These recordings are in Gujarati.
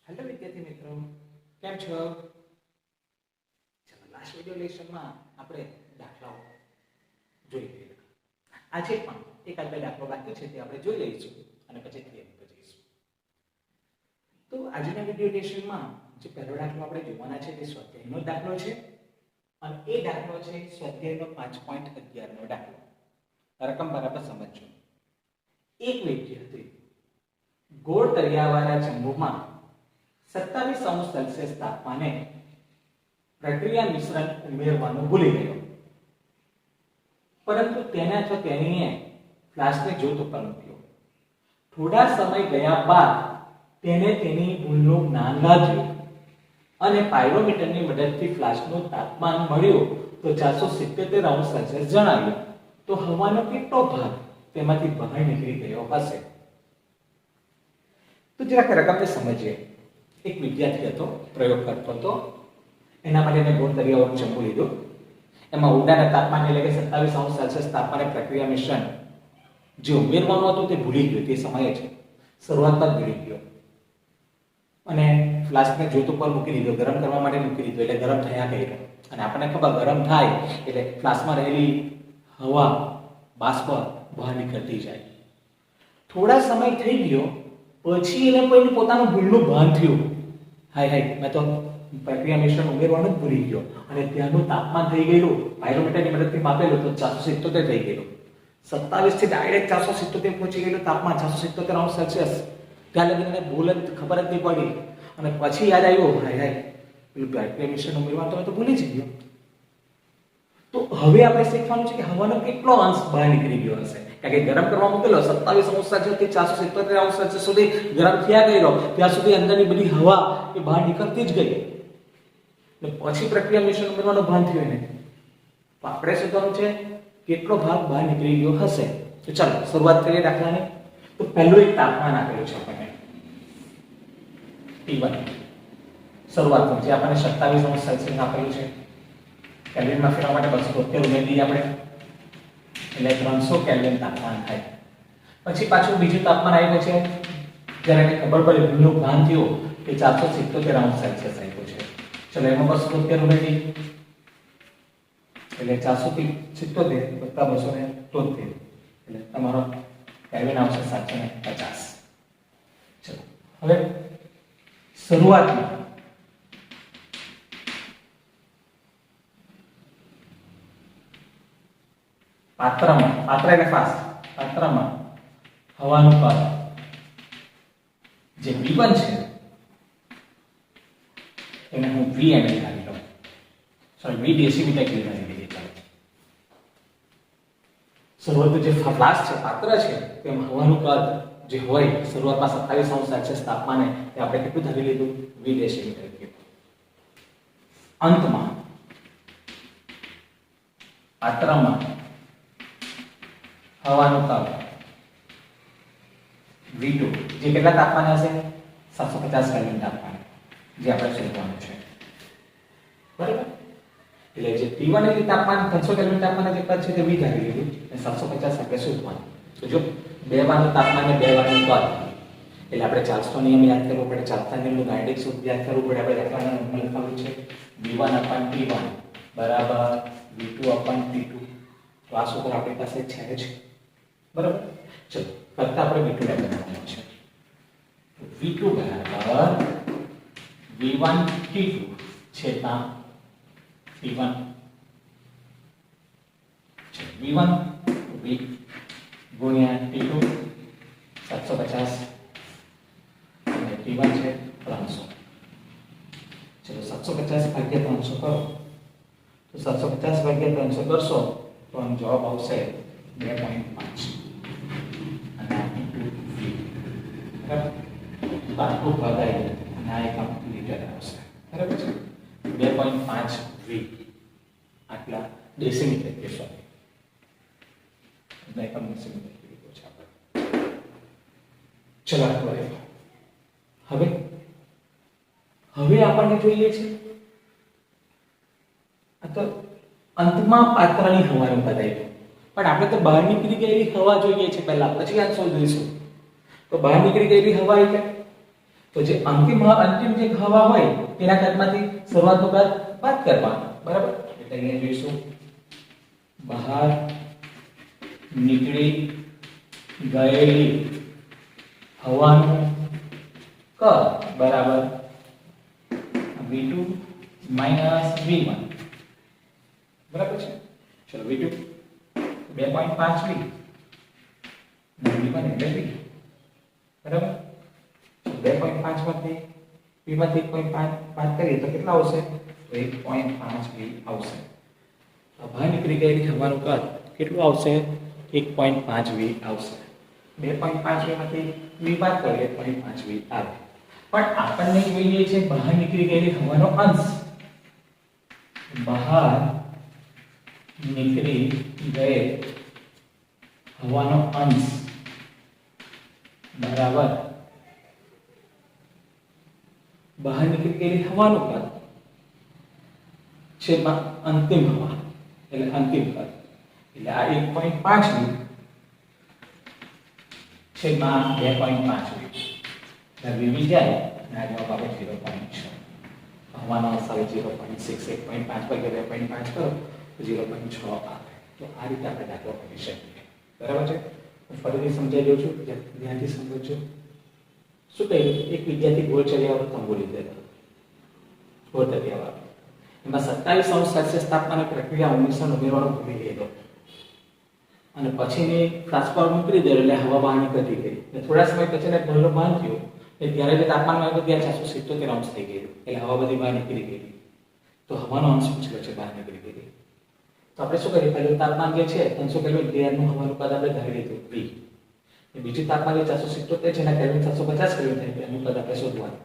હેલો વિદ્યાર્થી મિત્રો, કેમ છો? ચલો, લાસ્ટ વિડિયો લેસનમાં આપણે દાખલાઓ જોઈ લીધા. આજે પણ એકાદ બે દાખલો બાકી છે તે આપણે જોઈ લઈશું અને પછી થિયરી પર જઈશું. તો આજના વિડિયો લેસનમાં જે પહેલો દાખલો આપણે જોવાના છે તે સ્વાધ્યાયનો દાખલો છે અને એ દાખલો છે સ્વાધ્યાયનો 5.11 નો દાખલો. રકમ બરાબર સમજજો. એક વ્યક્તિ હતી ગોળ તળિયાવાળા જંબુમાં 27°C તાપમાને પ્રક્રિયા મિશ્રણ ઉમેરવાનું ભૂલી ગયો, પરંતુ તેને અથવા તેણીએ ફ્લાસ્કને જ્યોત ઉપર મૂક્યો. થોડા સમય ગયા બાદ તેને તેની ભૂલનું જ્ઞાન લાગ્યું અને પાયરોમીટરની મદદથી ફ્લાસ્કનું તાપમાન મળ્યું તો 477°C જણાવ્યું. તો હવાનો કેટલો ભાગ તેમાંથી બહાર નીકળી ગયો હશે? તો જરાક રકમને સમજીએ. એક વિદ્યાર્થી હતો, પ્રયોગ કરતો હતો. એના માટે એને ગોળ તળિયાવાળું જંબુ લીધું. એમાં ઊંડાના તાપમાન એટલે કે 27°C તાપમાને પ્રક્રિયા મિશ્રણ જે ઉમેરવાનું હતું તે ભૂલી ગયો. તે સમયે છે શરૂઆતમાં જ ભૂલી ગયો અને ફ્લાસ્કને જ્યોત ઉપર મૂકી દીધો, ગરમ કરવા માટે મૂકી દીધો. એટલે ગરમ થયા કર્યો અને આપણને ખબર ગરમ થાય એટલે ફ્લાસ્કમાં રહેલી હવા બાષ્પ બહાર નીકળતી જાય. થોડા સમય થઈ ગયો પછી એને કોઈને પોતાનું ભૂલનું ભાન થયું. હાય મેં તો પ્રક્રિયા મિશ્રણ ઉમેરવાનું જ ભૂલી ગયો અને ત્યાંનું તાપમાન થઈ ગયેલું પાયરોમીટરની મદદથી માપેલું તો 477 થઈ ગયેલું. 27 થી ડાયરેક્ટ 477 પહોંચી ગયેલું તાપમાન, 477°C. ત્યાં લગીને ભૂલ જ ખબર જ નહીં પડી અને પછી યાદ આવ્યું હાય પેલું પ્રક્રિયા મિશ્રણ ઉમેરવાનું તો ભૂલી જ ગયો. તો હવે આપણે શીખવાનું છે કે હવાનો કેટલો અંશ બહાર નીકળી ગયો હશે. કારણ કે ગરમ કરવા મૂકેલો 27°C થી 477° સુધી ગરમ થયા ગયો, ત્યાં સુધી અંદરની બધી હવા એ બહાર નીકળતી જ ગઈ. ને પછી પ્રક્રિયા મિશ્રણ ઉમેરવાનું ભાન થયું એને. તો આપણે શોધવાનું છે કેટલો ભાગ બહાર નીકળી ગયો હશે. તો ચાલો શરૂઆત કરીએ દાખલાની. તો પહેલું એક તાપમાન આપેલું છે આપણને T1. શરૂઆતનું જે આપણને 27°C આપેલું છે. કેલ્વિનમાં ફેરવવા માટે 273 ઉમેરી દઈએ આપણે એટલે 300 કેલ્વિન તાપમાન થાય. પછી પાછું બીજું તાપમાન આવ્યું છે જ્યારે ખબર પડી ભૂલનું ભાન થયું કે 477°C આપ્યું છે. ચલો એમાં 273 ઉમેરી એટલે 477 વત્તા 273 એટલે તમારો કેલ્વિન આવશે 750. ચલો હવે શરૂઆતમાં પાત્ર એટલે ફાસ્ટ પાત્રમાં હવાનું કદ જે V1 છે એને હું V ml ધારી લઉં. સોરી V ડેસીમીટર કે ધારી લઈએ. ચાલો શરૂઆતનું જે ફ્લાસ્ક છે પાત્ર છે તેમાં હવાનું કદ જે હોય શરૂઆતમાં 27°C તાપમાને તે આપણે કેટલું ધારી લીધું? V ડેસીમીટર કે. અંતમાં પાત્રમાં હવાનું કદ V2 જે કેટલા તાપમાને હશે? 750 કેલ્વિન તાપમાને, જે આપણે શોધવાનું છે. બરાબર? એટલે જે T1 એટલે તાપમાન 300 કેલ્વિન તાપમાને જે કદ છે તે V ધારી લીધું અને 750 આપણે શોધવાનું. તો જો બે વારનું તાપમાન ને બે વારનું કદ એટલે આપણે ચાર્લ્સનો નિયમ યાદ કરવો પડે. ચાર્લ્સના નિયમનું ગાણિતિક સૂત્ર યાદ કરવું પડે. આપણે દાખલાના રૂપમાં લખાવ્યું છે V1/T1 બરાબર V2/T2. તો આ સૂત્ર આપણી પાસે છે જ. બરાબર? ચલો કરતા આપણે V2 લખવાનું છે. તો V2 બરાબર V1T2 છેદમાં T1. V1 V ગુણ્યા T2 750 અને T1 છે 300. ચલો 750 ભાગ્યા 300 કરો તો 750 ભાગ્યા 300 કરશો તો આનો જવાબ આવશે 2.5 અને આ V2 બરાબર. આટલું ભાગાય અને આ એક લીટર આવશે. બરાબર છે? 2.5 V આટલા ડેસીમીટર કે સોરી એકમ ડેસીમીટર કીધું છે આપણે. ચલો હવે આપણને જોઈએ છે આ તો અંતમાં પાત્રની હવાનું બતાવ્યું પણ આપણે તો બહાર નીકળી ગયેલી હવા જોઈએ છે પહેલા, પછી આ શોધીશું. તો બહાર નીકળી ગયેલી હવા એટલે તો જે અંતિમ જે હવા હોય તેના કદમાંથી શરૂઆતનું કદ બાદ કરવાનું, બરાબર? એટલે અહીંયા જોઈશું બહાર નીકળી ગયેલી હવાનું કદ બરાબર v2 v1, બરાબર છે. ચલો v2 2.5 v અને v1 એટલે v, બરાબર? 2.5 માંથી v માંથી 1.5 બાદ કરીએ તો કેટલા આવશે? તો 1.5 v આવશે. બહાર નીકળી ગયેલી હવાનું કદ કેટલું આવશે? 1.5 v આવશે. 2.5 v માંથી v બાદ કરીએ 1.5 v આવે. પણ આપણને જોઈએ છે બહાર નીકળી ગયેલી હવાનો અંશ. બહાર નીકળી ગયેલ હવાનો અંશ બરાબર બહાર નીકળી ગયેલી હવાનું કદ છેદમાં અંતિમ હવા એટલે અંતિમ કદ એટલે આ 1.5 v છેદમાં 2.5 v v જાય અને આ જવાબ આપણે 0.6. હવાનો અંશ આવે 0.6. 1.5 પર 2.5 કરો તો 0.6 આવે. તો આ રીતે આપણે દાખલો કરી શકીએ, બરાબર છે? હું ફરીથી સમજાવી દઉં છું, ધ્યાનથી સમજજો. શું કહ્યું? એક વિદ્યાર્થી ગોળ ચર્યાવર્તન બોલી દેતો, ગોળ ચર્યાવર્તન એમાં 27°C તાપમાને પ્રક્રિયા 19 ઉમેરવાનું ભૂલી ગયેલો અને પછીની ફ્લાસ્ક પર મૂકી દીધેલો એટલે હવા બહાર નીકળી ગઈ. થોડા સમય પછી એને ભરલો બંધ થયો એટલે ત્યારે જે તાપમાન આવ્યું ત્યાં 477 અંશ થઈ ગયું એટલે હવા બધી બહાર નીકળી ગઈ. તો હવાનો અંશ પૂછેલો છે, બહાર નીકળી ગઈ. તો આપણે શું કરીએ? પહેલું તાપમાન જે છે 300 કેલ્વિન નું હવાનું કદ આપણે ધારી લીધું v. બીજું તાપમાન જે 477 છે એના કેલ્વિન 750 કેલ્વિન થાય એટલે એનું કદ આપણે શોધવાનું.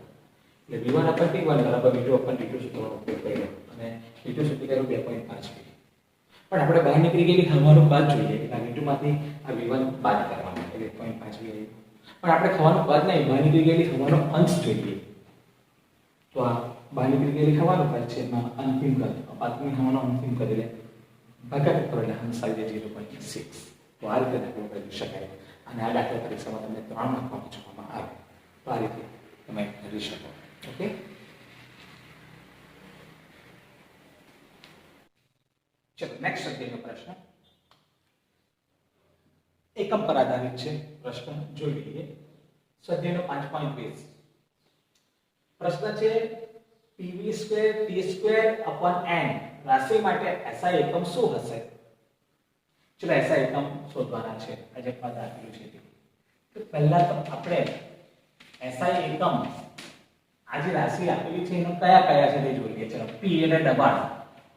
એટલે v1 / t1 બરાબર v2 / t2 સૂત્રનો ઉપયોગ કર્યો અને v2 શોધી કાઢ્યું 2.5 v. પણ આપણે બહાર નીકળી ગયેલી હવાનું કદ જોઈએ એટલે v2 માંથી આ v1 બાદ કરવાનું એટલે 1.5 v આવ્યું. પણ આપણે હવાનું કદ નહીં, બહાર નીકળી ગયેલી હવાનો અંશ જોઈએ. તો આ બહાર નીકળી ગયેલી હવાનું કદ છે એમાં અંતિમ કદ, અંતિમ હવાનો અંતિમ કદ એટલે ભાગાકાર કરો એટલે અંશ આવી જાય 0.6. તો આ રીતે દાખલો કરી શકાય અને આ દાખલા પરીક્ષામાં તમને 3 માર્કમાં પૂછવામાં આવે. તો આ રીતે તમે કરી શકો. ઓકે, ચલો નેક્સ્ટ અધ્યાયનો પ્રશ્ન એકમ પર આધારિત છે. પ્રશ્ન જોઈ લઈએ. સ્વાધ્યાયનો 5.20 પ્રશ્ન છે pv²t²/n રાશિ માટે SI એકમ શું હશે? ચલો SI એકમ શોધવાના છે. આ જે પદ આપેલું છે તો પહેલા તો આપણે SI એકમ આ જે રાશિ આપેલી છે એનો કયા કયા છે તે જોઈએ. ચલો p એટલે દબાણ,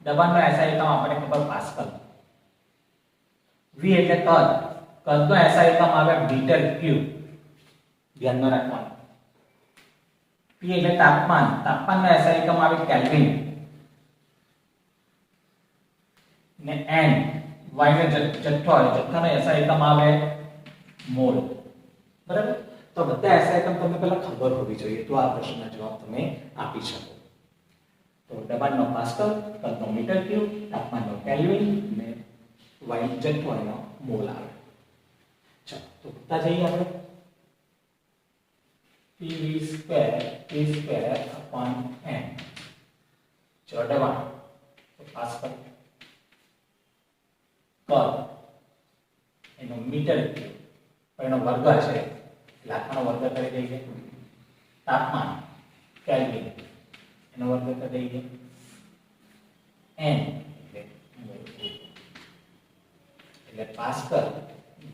દબાણનો SI એકમ આપણને ખબર પાસ્કલ. v એટલે કદ, કદનો SI એકમ આવે મીટર ક્યુબ, ધ્યાનમાં રાખવાનું. p એટલે તાપમાન, તાપમાનનો SI એકમ આવે કેલ્વિન. ને n y નો જથ્થો, જથ્થાનો SI એકમ આવે મોલ. બરાબર? તો બધા SI એકમ તમને પહેલા ખબર હોવી જોઈએ તો આ પ્રશ્નનો જવાબ તમે આપી શકો. તો દબાણનો પાસ્કલ, કદનો મીટર ક્યુબ, તાપમાનનો કેલ્વિન ને y જથ્થો એનો મોલ આવે. ચલો તો બતા જઈએ આપણે pv²t²/n. ચલો દબાણ તો પાસ્કલ, કદ એનો મીટર ક્યુબ એનો વર્ગ છે લાખનો વર્ગ કરી દઈએ. તાપમાન કેલ્વિન એનો વર્ગ કરી દઈએ. n એટલે પાસ્કલ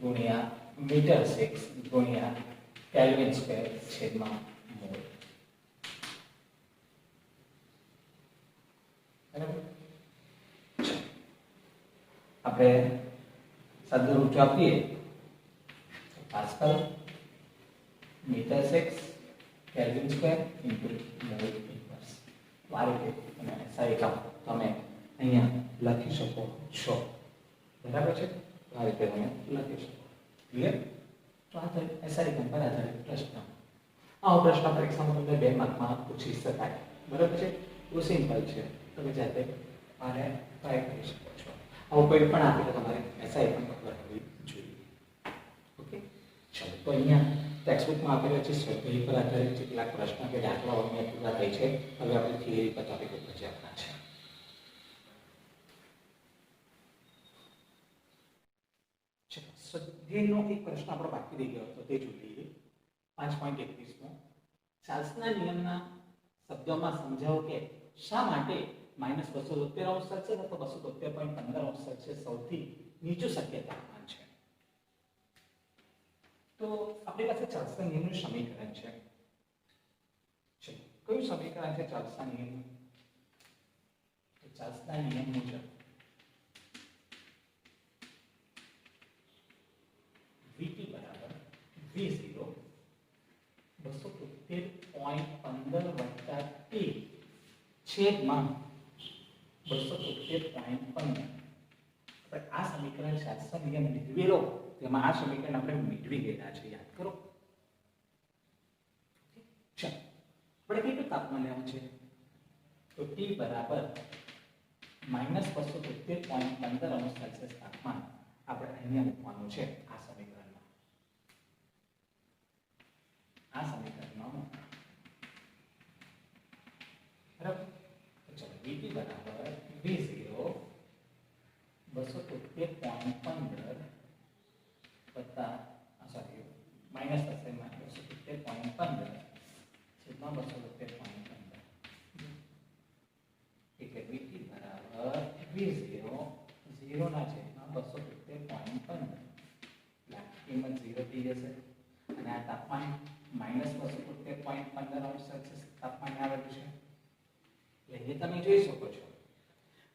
ગુણ્યા મીટર 6 ગુણ્યા કેલ્વિન સ્ક્વેર છેદમાં મોલ. બરાબર? આપણે સાદું રૂપ આપીએ તો pascal metre 6 kelvin square into mole inverse. આ રીતે તમે SI એકમ તમે અહીંયા લખી શકો છો. બરાબર છે? આ રીતે તમે લખી શકો. ક્લિયર? તો આ તો SI એકમ પર આધારિત પ્રશ્ન. આવો પ્રશ્ન પરીક્ષામાં તમને 2 માર્કમાં પૂછી શકાય. બરાબર છે? બહુ સિમ્પલ છે, તમે જાતે આને ટ્રાય કરી શકો છો. આવું કોઈ પણ આપે તો તમારે એસઆઈ પણ ખબર હોવી જોઈએ. ઓકે, ચલો તો અહીંયા ટેક્સ્ટબુકમાં આપેલા છે સ્વાધ્યાય પર આધારિત કેટલાક પ્રશ્ન કે દાખલાઓ અહીંયા પૂરા થાય છે. હવે આપણે થિયરી પર ટોપિક ઉપર જવાના છે. ચલો, સ્વાધ્યાયનો એક પ્રશ્ન આપણો બાકી રહી ગયો હતો તે જોઈ લઈએ. 5.21 ચાર્લ્સના નિયમના શબ્દોમાં સમજાવો કે શા માટે -273 અથવા 273.15 સૌથી નીચું શક્ય તાપમાન છે. તો આપણી પાસે ચાર્લ્સના નિયમનું સમીકરણ છે. ચલો, કયું સમીકરણ છે ચાર્લ્સના નિયમનું? ચાર્લ્સના નિયમ મુજબ VT બરાબર V0 273.15 T છેદમાં 273.15. આ સમીકરણ ચાર્લ્સના નિયમ મેળવેલો તેમાં આ સમીકરણ આપણે મેળવી ગયા છે, યાદ કરો. ચાલો, આપણે કેટલું તાપમાન લેવું છે? તો T બરાબર -273.15 તાપમાન આપણે અહીંયા મૂકવાનું છે આ સમીકરણમાં. આ સમીકરણમાં બરાબર. ચલો, VT બરાબર V0 273.15 વત્તા સોરી માઈનસ થશે 273.15 છેદમાં 273.15 એટલે VT બરાબર V0 0 ના છેદમાં 273.15 એટલે કિંમત 0 થઈ જશે અને આ તાપમાન -273.15 તાપમાન આવેલું છે. એટલે તમે જોઈ શકો છો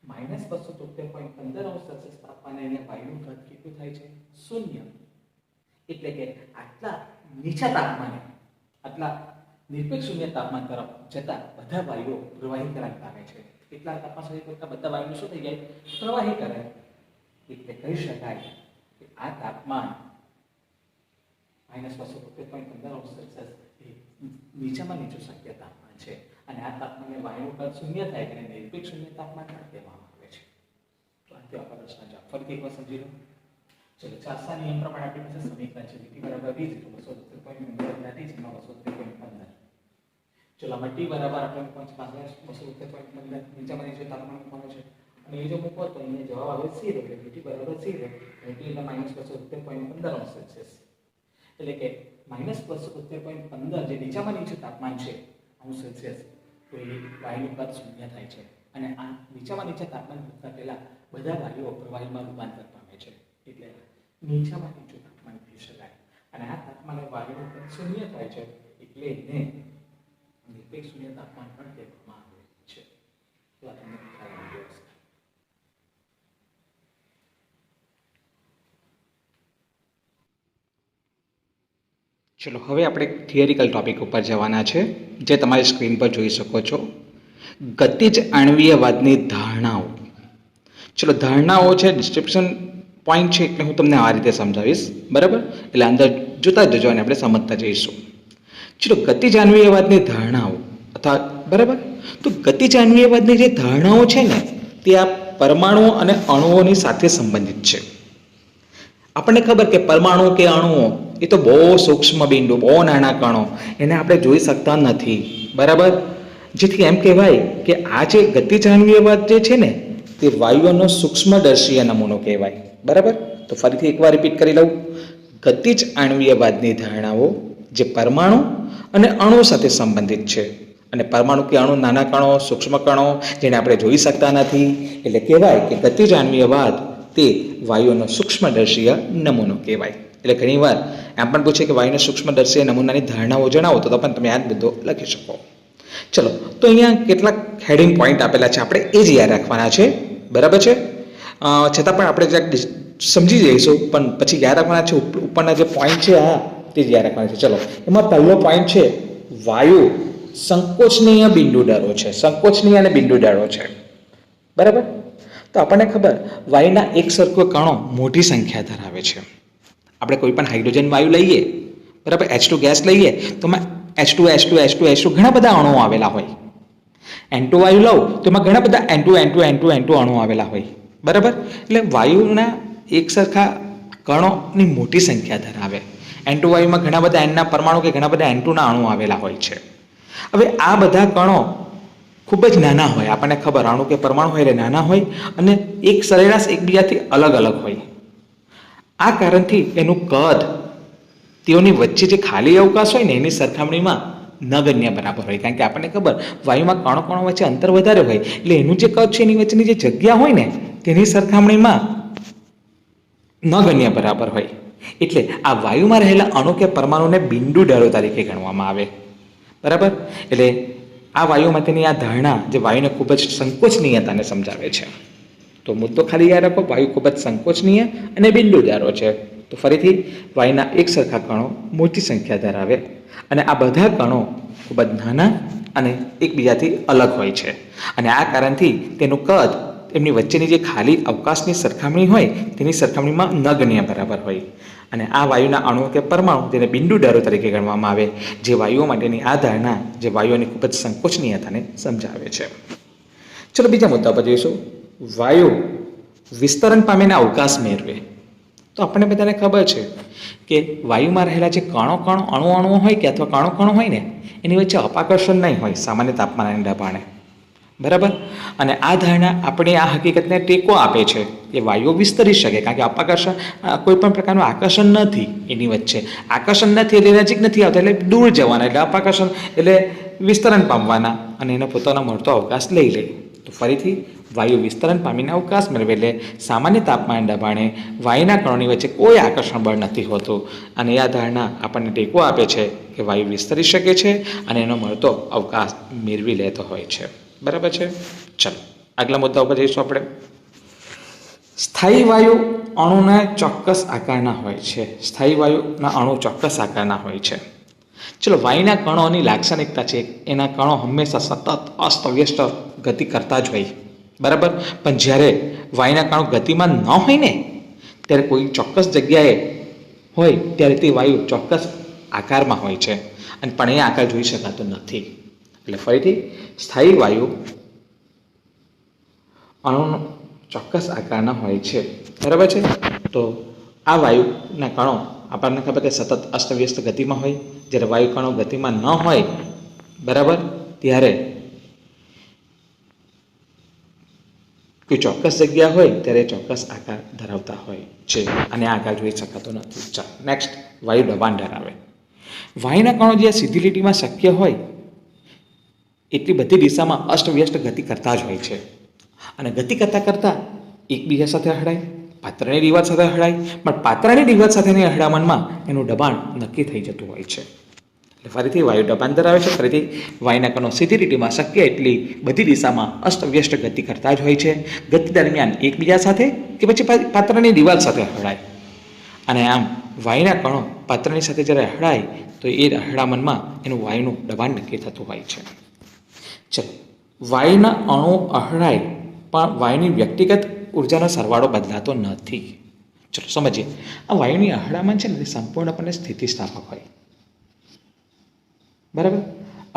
-273.15 તાપમાને અહીંયા વાયુનું કદ કેટલું થાય છે? 0. એટલે કે આટલા નીચા તાપમાને, આટલા નિરપેક્ષ શૂન્ય તાપમાન તરફ જતા બધા વાયુઓ પ્રવાહીકરણ પામે છે. કેટલા તાપમાન સુધી કરતા બધા વાયુઓ શું થઈ જાય? પ્રવાહીકરણ. એટલે કહી શકાય કે આ તાપમાન -273.15 નીચામાં નીચું શક્ય તાપમાન છે અને આ તાપમાને વાયુનું કદ 0 થાય કે નિરપેક્ષ શૂન્ય તાપમાન કહેવામાં આવે છે. તો આ આપણા પ્રશ્ન જવાબ ફરીથી એકવાર સમજી લો. ચલો, ચાર્લ્સના નિયમ પ્રમાણે આપણી પાસે સમીકરણ છે VT બરાબર V0 273.15 ચલો, આમાં T બરાબર આપણે 273.15 નીચામાં નીચે તાપમાન મૂકવાનું છે અને એ જો મૂકો તો અહીંયા જવાબ આવે 0 એટલે VT બરાબર 0 અને T એટલે -273.15 એટલે કે -273.15 જે નીચામાં નીચું તાપમાન છે °C, તો એ વાયુનું કદ 0 થાય છે અને આ નીચામાં નીચા તાપમાન મૂકતા પહેલા બધા વાયુઓ પ્રવાહીમાં રૂપાંતર પામે છે. એટલે નીચામાં નીચું તાપમાન કહી શકાય અને આ તાપમાને વાયુનું કદ 0 થાય છે એટલે એને નિરપેક્ષ શૂન્ય તાપમાન પણ કહેવામાં આવે છે. તો આ તમને ખ્યાલ આવ્યો હશે. ચલો, હવે આપણે થિયરિકલ ટોપિક ઉપર જવાના છે જે તમારી સ્ક્રીન પર જોઈ શકો છો. ગતિજ આણ્વીયવાદની ધારણાઓ. ચલો, ધારણાઓ છે ડિસ્ક્રિપ્શન પોઈન્ટ છે એટલે હું તમને આ રીતે સમજાવીશ, બરાબર? એટલે અંદર જોતા જજો અને આપણે સમજતા જઈશું. ચલો, ગતિજ આણ્વીયવાદની ધારણાઓ અથવા બરાબર, તો ગતિજ આણ્વીયવાદની જે ધારણાઓ છે ને તે આ પરમાણુઓ અને અણુઓની સાથે સંબંધિત છે. આપણને ખબર કે પરમાણુ કે અણુઓ એ તો બહુ સૂક્ષ્મ બિંદુ, બહુ નાના કણો, એને આપણે જોઈ શકતા નથી, બરાબર? જેથી એમ કહેવાય કે આ જે ગતિજ આણ્વીયવાદ જે છે ને તે વાયુઓનો સૂક્ષ્મદર્શીય નમૂનો કહેવાય, બરાબર? તો ફરીથી એકવાર રિપીટ કરી લઉં. ગતિજ આણ્વીયવાદની ધારણાઓ જે પરમાણુ અને અણુ સાથે સંબંધિત છે અને પરમાણુ કે અણુ નાના કણો, સૂક્ષ્મ કણો જેને આપણે જોઈ શકતા નથી, એટલે કહેવાય કે ગતિજ આણ્વીયવાદ તે વાયુઓનો સૂક્ષ્મદર્શીય નમૂનો કહેવાય. એટલે ઘણીવાર એમ પણ પૂછે કે વાયુના સૂક્ષ્મદર્શીય નમૂનાની ધારણાઓ જણાવો તો પણ તમે આ બધો લખી શકો. ચલો, તો અહીંયા કેટલાક હેડિંગ પોઈન્ટ આપેલા છે, આપણે એ જ યાદ રાખવાના છે, બરાબર છે? છતાં પણ આપણે જ્યાં સમજી જઈશું પણ પછી યાદ રાખવાના છે ઉપરના જે પોઈન્ટ છે તે જ યાદ રાખવાના છે. ચલો, એમાં પહેલો પોઈન્ટ છે વાયુ સંકોચનીય બિંદુ દળો છે. સંકોચનીય અને બિંદુ દળો છે, બરાબર? તો આપણને ખબર વાયુના એક સરખો કણો મોટી સંખ્યા ધરાવે છે. આપણે કોઈ પણ હાઇડ્રોજન વાયુ લઈએ, બરાબર, H2 ગેસ લઈએ તો એમાં H2 ઘણા બધા અણુઓ આવેલા હોય. N2 વાયુ લઉં તો એમાં ઘણા બધા N2 અણુઓ આવેલા હોય, બરાબર. એટલે વાયુના એક સરખા કણોની મોટી સંખ્યા ધરાવે. N2 વાયુમાં ઘણા બધા Nના પરમાણુ કે ઘણા બધા N2ના અણુ આવેલા હોય છે. હવે આ બધા કણો ખૂબ જ નાના હોય, આપણને ખબર, અણુ કે પરમાણુ હોય એટલે નાના હોય અને એક સરેરાશ એકબીજાથી અલગ અલગ હોય. આ કારણથી એનું કદ તેઓની વચ્ચે જે ખાલી અવકાશ હોય ને એની સરખામણીમાં નગણ્ય બરાબર હોય. કારણ કે આપણને ખબર, વાયુમાં કણો કણો વચ્ચે અંતર વધારે હોય એટલે એનું જે કદ છે એની વચ્ચેની જે જગ્યા હોય ને તેની સરખામણીમાં નગણ્ય બરાબર હોય. એટલે આ વાયુમાં રહેલા અણુ કે પરમાણુને બિંદુ ઢાળો તરીકે ગણવામાં આવે. બરાબર. એટલે આ વાયુ માટેની આ ધારણા જે વાયુને ખૂબ જ સંકોચનીયતાને સમજાવે છે. તો મુદ્દો ખાલી યાદ રાખો, વાયુ ખૂબ જ સંકોચનીય અને બિંદુદારો છે. તો ફરીથી વાયુના એક સરખા કણો મોટી સંખ્યા ધરાવે અને આ બધા કણો ખૂબ જ નાના અને એકબીજાથી અલગ હોય છે. અને આ કારણથી તેનું કદ એમની વચ્ચેની જે ખાલી અવકાશની સરખામણી હોય તેની સરખામણીમાં નગણ્ય બરાબર હોય. અને આ વાયુના અણુ કે પરમાણુ તેને બિંદુદારો તરીકે ગણવામાં આવે, જે વાયુઓ માટેની આ ધારણા જે વાયુઓની ખૂબ જ સંકોચનીયતાને સમજાવે છે. ચલો બીજા મુદ્દા પર જોઈશું. વાયુ વિસ્તરણ પામીને અવકાશ મેળવે. તો આપણને બધાને ખબર છે કે વાયુમાં રહેલા જે અણુઓ હોય કે અથવા કણો હોય ને એની વચ્ચે અપાકર્ષણ નહીં હોય સામાન્ય તાપમાનના દબાણે. બરાબર. અને આ ધારણા આપણે આ હકીકતને ટેકો આપે છે કે વાયુઓ વિસ્તરી શકે, કારણ કે અપાકર્ષણ કોઈ પણ પ્રકારનું આકર્ષણ નથી એની વચ્ચે. આકર્ષણ નથી એટલે નજીક નથી આવતા એટલે દૂર જવાના, એટલે અપાકર્ષણ એટલે વિસ્તરણ પામવાના અને એનો પોતાનો મળતો અવકાશ લઈ લે. તો ફરીથી વાયુ વિસ્તરણ પામીને અવકાશ મેળવે એટલે સામાન્ય તાપમાન દબાણે વાયુના કણોની વચ્ચે કોઈ આકર્ષણ બળ નથી હોતું. અને આ ધારણા આપણને ટેકો આપે છે કે વાયુ વિસ્તરી શકે છે અને એનો મળતો અવકાશ મેળવી લેતો હોય છે. બરાબર છે. ચલો આગલા મુદ્દા ઉપર જઈશું આપણે. સ્થાયી વાયુ અણુના ચોક્કસ આકારના હોય છે. સ્થાયી વાયુના અણુ ચોક્કસ આકારના હોય છે. ચલો વાયુના કણોની લાક્ષણિકતા છે એના કણો હંમેશા સતત અસ્તવ્યસ્ત ગતિ કરતા જ હોય. બરાબર. પણ જ્યારે વાયુના કણો ગતિમાં ન હોય ને ત્યારે કોઈ ચોક્કસ જગ્યાએ હોય ત્યારે તે વાયુ ચોક્કસ આકારમાં હોય છે અને પણ એ આકાર જોઈ શકાતો નથી. એટલે ફરીથી સ્થાયી વાયુ અણુનો ચોક્કસ આકારના હોય છે. બરાબર છે. તો આ વાયુના કણો આપણને ખબર કે સતત અસ્તવ્યસ્ત ગતિમાં હોય. જ્યારે વાયુ કણો ગતિમાં ન હોય, બરાબર, ત્યારે કોઈ ચોક્કસ જગ્યા હોય ત્યારે ચોક્કસ આકાર ધરાવતા હોય છે અને આ આકાર જોઈ શકાતો નથી. ચાલો નેક્સ્ટ. વાયુ દબાણ ધરાવે. વાયુના કણો જે સીધી લીટીમાં શક્ય હોય એટલી બધી દિશામાં અસ્તવ્યસ્ત ગતિ કરતા જ હોય છે. અને ગતિ કરતાં એકબીજા સાથે હળાય, પાત્રની દિવાલ સાથે હળાય, પણ પાત્રની દિવાલ સાથેની હળામણમાં એનું દબાણ નક્કી થઈ જતું હોય છે. એટલે ફરીથી વાયુ દબાણ ધરાવે છે. ફરીથી વાયુના કણો સીધી લીટીમાં શક્ય એટલી બધી દિશામાં અસ્તવ્યસ્ત ગતિ કરતા જ હોય છે. ગતિ દરમિયાન એકબીજા સાથે કે પછી પાત્રની દિવાલ સાથે હળાય. અને આમ વાયુના કણો પાત્રની સાથે જ્યારે હળાય તો એ હળામણમાં એનું વાયુનું દબાણ નક્કી થતું હોય છે. ચલો વાયુના અણુ હળાય પણ વાયુની વ્યક્તિગત ઉર્જાનો સરવાળો બદલાતો નથી. ચલો સમજીએ. આ વાયુની અહડામણ છે ને તે સંપૂર્ણપણે સ્થિતિસ્થાપક હોય. બરાબર.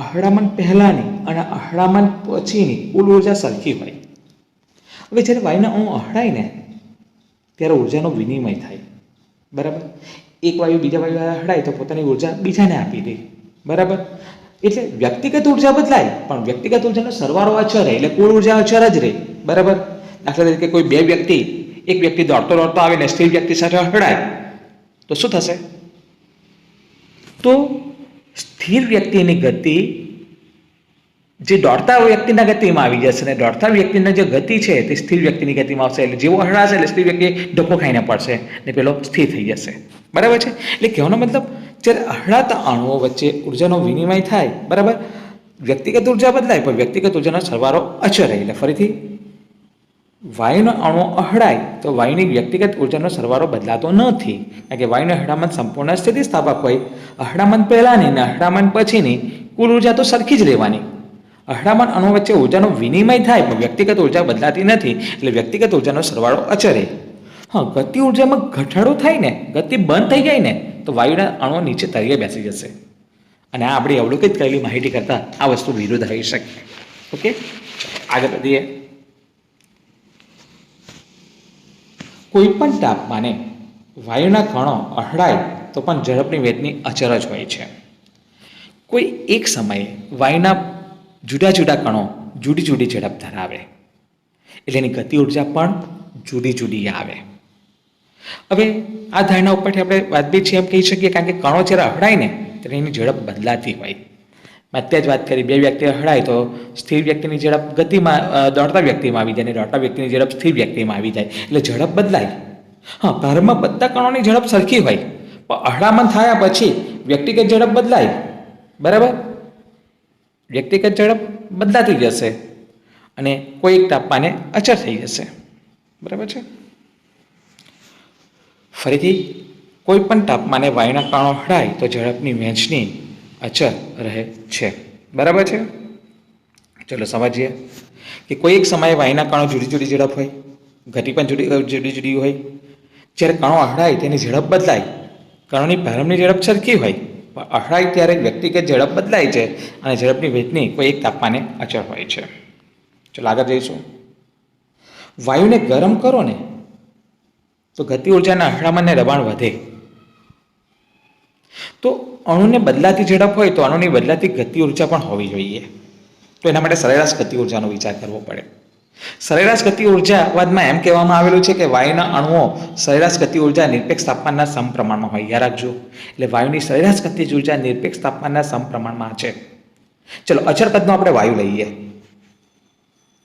અહડામણ પહેલાંની અને અહડામણ પછીની કુલ ઉર્જા સરખી હોય. હવે જ્યારે વાયુના અણુ અહડાય ને ત્યારે ઉર્જાનો વિનિમય થાય. બરાબર. એક વાયુ બીજા વાયુ અહડાય તો પોતાની ઉર્જા બીજાને આપી દે. બરાબર. એટલે વ્યક્તિગત ઉર્જા બદલાય પણ વ્યક્તિગત ઉર્જાનો સરવાળો અચળ રહે, એટલે કુલ ઉર્જા અચળ જ રહે. બરાબર. દાખલા તરીકે કોઈ બે વ્યક્તિ, એક વ્યક્તિ દોડતો આવીને સ્થિર વ્યક્તિ સાથે હળાય તો શું થશે? તો સ્થિર વ્યક્તિની ગતિ જે દોડતા વ્યક્તિના ગતિમાં આવી જશે અને દોડતા વ્યક્તિની જે ગતિ છે તે સ્થિર વ્યક્તિની ગતિમાં આવશે. એટલે જેવો હળાશે એટલે સ્થિર વ્યક્તિ ધક્કો ખાઈને પડશે ને પેલો સ્થિર થઈ જશે. બરાબર છે. એટલે કહેવાનો મતલબ જ્યારે હળાતા અણુઓ વચ્ચે ઉર્જાનો વિનિમય થાય, બરાબર, વ્યક્તિગત ઉર્જા બદલાય પણ વ્યક્તિગત ઉર્જાનો સરવાળો અચળ રહે. એટલે ફરીથી વાયુનો અણુ અહડાય તો વાયુની વ્યક્તિગત ઉર્જાનો સરવાળો બદલાતો નથી, કારણ કે વાયુનું અહડામણ સંપૂર્ણ સ્થિતિસ્થાપક હોય. અહડામણ પહેલાંની અને અહડામણ પછીની કુલ ઉર્જા તો સરખી જ રહેવાની. અહડામણ અણુ વચ્ચે ઉર્જાનો વિનિમય થાય પણ વ્યક્તિગત ઉર્જા બદલાતી નથી, એટલે વ્યક્તિગત ઉર્જાનો સરવાળો અચળ રહે. હા, ગતિ ઉર્જામાં ઘટાડો થાય ને, ગતિ બંધ થઈ જાય ને તો વાયુના અણુઓ નીચે તળિયે બેસી જશે. અને આ આપણી અવલોકિત કરેલી માહિતી કરતાં આ વસ્તુ વિરુદ્ધ થઈ શકે. ઓકે, આગળ વધીએ. કોઈપણ તાપમાને વાયુના કણો અહડાય તો પણ ઝડપની વેગની અચર જ હોય છે. કોઈ એક સમયે વાયુના જુદા જુદા કણો જુદી જુદી ઝડપ ધરાવે એટલે એની ગતિ ઉર્જા પણ જુદી જુદી આવે. હવે આ ધારણા ઉપરથી આપણે વાત બી છે એમ કહી શકીએ, કારણ કે કણો જ્યારે અહડાય ને ત્યારે એની ઝડપ બદલાતી હોય. મેં અત્યારે જ વાત કરી, બે વ્યક્તિ અહડાય તો સ્થિર વ્યક્તિની ઝડપ ગતિમાં દોડતા વ્યક્તિમાં આવી જાય અને દોડતા વ્યક્તિની ઝડપ સ્થિર વ્યક્તિમાં આવી જાય, એટલે ઝડપ બદલાય. હા, પ્રારંભમાં બધા કણોની ઝડપ સરખી હોય, પણ અહડામણ થયા પછી વ્યક્તિગત ઝડપ બદલાય. બરાબર, વ્યક્તિગત ઝડપ બદલાતી જશે અને કોઈ એક તાપમાને અચર થઈ જશે. બરાબર છે. ફરીથી, કોઈ પણ તાપમાને વાયુના કણો અહડાય તો ઝડપની વહેંચણી અચર રહે છે. બરાબર છે. ચલો સમજીએ કે કોઈ એક સમયે વાયુના કણો જુદી જુદી ઝડપ હોય, ગતિ પણ જુદી જુદી હોય. જ્યારે કણો અહડાય તેની ઝડપ બદલાય. કણોની પ્રારંભની ઝડપ સરખી હોય, પણ અહડાય ત્યારે વ્યક્તિગત ઝડપ બદલાય છે અને ઝડપની વહેંચણી કોઈ એક તાપમાને અચર હોય છે. ચલો આગળ જઈશું. વાયુને ગરમ કરો ને તો ગતિ ઉર્જાના અહડામણ અને દબાણ વધે. તો અણુને બદલાતી ઝડપ હોય તો અણુની બદલાતી ગતિ ઉર્જા પણ હોવી જોઈએ. તો એના માટે સરેરાશ ગતિ ઉર્જાનો વિચાર કરવો પડે. સરેરાશ ગતિ ઉર્જાવાદમાં એમ કહેવામાં આવેલું છે કે વાયુના અણુઓ સરેરાશ ગતિ ઉર્જા નિરપેક્ષ તાપમાનના સમપ્રમાણમાં હોય. યાદ રાખજો, એટલે વાયુની સરેરાશ ગતિ ઉર્જા નિરપેક્ષ તાપમાનના સમપ્રમાણમાં છે. ચલો અચર કદનો આપણે વાયુ લઈએ,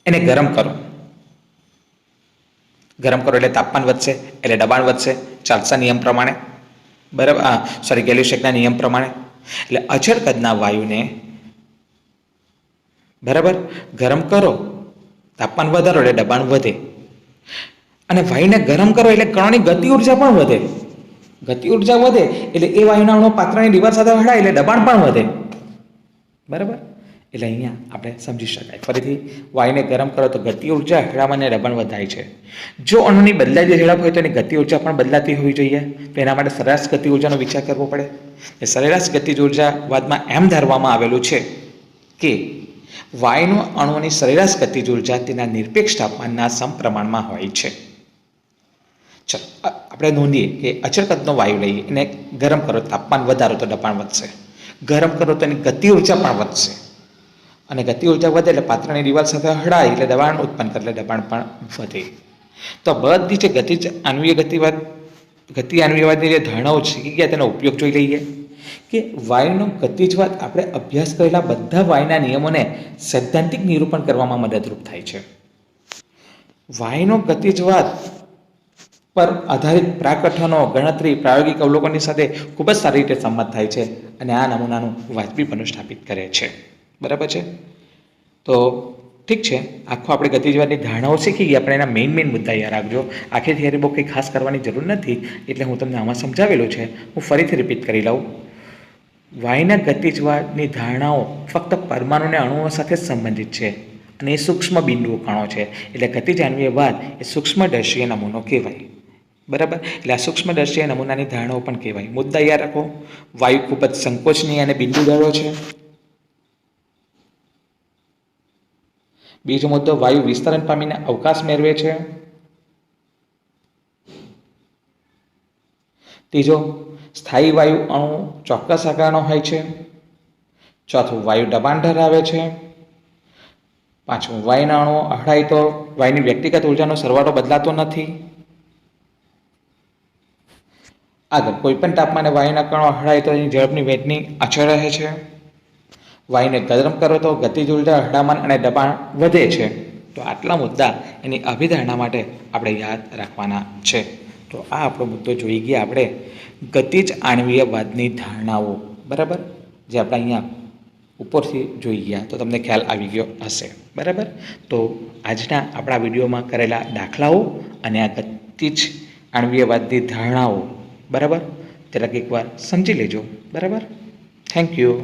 એને ગરમ કરો. ગરમ કરો એટલે તાપમાન વધશે, એટલે દબાણ વધશે ચાર્લ્સના નિયમ પ્રમાણે. બરાબર, ગેલ્યુસેકના નિયમ પ્રમાણે. એટલે અચર કદના વાયુને બરાબર ગરમ કરો, તાપમાન વધારો એટલે દબાણ વધે. અને વાયુને ગરમ કરો એટલે કણોની ગતિ ઉર્જા પણ વધે. ગતિ ઉર્જા વધે એટલે એ વાયુના અણુ પાત્રની દિવાલ સાથે અહડાય એટલે દબાણ પણ વધે. બરાબર, એટલે અહીંયા આપણે સમજી શકાય. ફરીથી, વાયુને ગરમ કરો તો ગતિ ઉર્જા, અહડામણ અને દબાણ વધાય છે. જો અણુની બદલાતી ઝડપ હોય તો એની ગતિ ઉર્જા પણ બદલાતી હોવી જોઈએ. તો એના માટે સરેરાશ ગતિ ઉર્જાનો વિચાર કરવો પડે. એ સરેરાશ ગતિ ઉર્જાવાદમાં એમ ધારવામાં આવેલું છે કે વાયુના અણુઓની સરેરાશ ગતિ ઉર્જા તેના નિરપેક્ષ તાપમાનના સમપ્રમાણમાં હોય છે. ચલો આપણે નોંધીએ કે અચર કદનો વાયુ લઈએ, એને ગરમ કરો, તાપમાન વધારો તો દબાણ વધશે. ગરમ કરો તો એની ગતિ ઉર્જા પણ વધશે અને ગતિ ઉર્જા વધે એટલે પાત્રની દિવાલ સાથે અહડાય એટલે દબાણ ઉત્પન્ન કરે એટલે દબાણ પણ વધે. તો બધી જે ગતિ આન્વીયવાદની જે ધારણાઓ શીખી ગયા તેનો ઉપયોગ જોઈ લઈએ કે વાયુનો ગતિજવાદ આપણે અભ્યાસ કરેલા બધા વાયુના નિયમોને સૈદ્ધાંતિક નિરૂપણ કરવામાં મદદરૂપ થાય છે. વાયુનો ગતિજવાદ પર આધારિત પ્રાકથનો, ગણતરી, પ્રાયોગિક અવલોકનની સાથે ખૂબ જ સારી રીતે સંમત થાય છે અને આ નમૂનાનું વાજબીપણું સ્થાપિત કરે છે. બરાબર છે. તો ઠીક છે, આખો આપણે ગતિજવાદની ધારણાઓ શીખી ગયા, પણ એના મેઇન મુદ્દા યાદ રાખજો. આખી થિયરી બહુ કંઈ ખાસ કરવાની જરૂર નથી, એટલે હું તમને આમાં સમજાવેલું છે. હું ફરીથી રિપીટ કરી લઉં. વાયુના ગતિજવાદની ધારણાઓ ફક્ત પરમાણુને અણુઓ સાથે જ સંબંધિત છે અને એ સૂક્ષ્મ બિંદુઓ કણો છે. એટલે ગતિજાન્વીયવાદ એ સૂક્ષ્મદર્શીય નમૂનો કહેવાય. બરાબર, એટલે આ સૂક્ષ્મદર્શીય નમૂનાની ધારણાઓ પણ કહેવાય. મુદ્દા યાદ રાખો. વાયુ ખૂબ જ સંકોચનીય અને બિંદુ દળો છે. બીજો મુદ્દો, વાયુ વિસ્તરણ પામીને અવકાશ મેળવે છે. ત્રીજો, સ્થાયી વાયુ અણુ ચોક્કસ આકારનો હોય છે. ચોથું, વાયુ દબાણ ધરાવે છે. પાંચમું, વાયુના અણુઓ અહડાય તો વાયુની વ્યક્તિગત ઉર્જાનો સરવાળો બદલાતો નથી. આગળ, કોઈપણ તાપમાને વાયુના કણો અહડાય તો એની ઝડપની વહેંચણી અચળ રહે છે. વાયુને ગરમ કરો તો ગતિજ ઉર્જા, અહડામણ અને દબાણ વધે છે. તો આટલા મુદ્દા એની અભિધારણા માટે આપણે યાદ રાખવાના છે. તો આ આપણો મુદ્દો જોઈ ગયા આપણે ગતિજ આણ્વીયવાદની ધારણાઓ. બરાબર, જે આપણે અહીંયા ઉપરથી જોઈ ગયા, તો તમને ખ્યાલ આવી ગયો હશે. બરાબર, તો આજના આપણા વિડીયોમાં કરેલા દાખલાઓ અને આ ગતિજ આણ્વીયવાદની ધારણાઓ, બરાબર, જરાક એકવાર સમજી લેજો. બરાબર, થેન્ક યુ.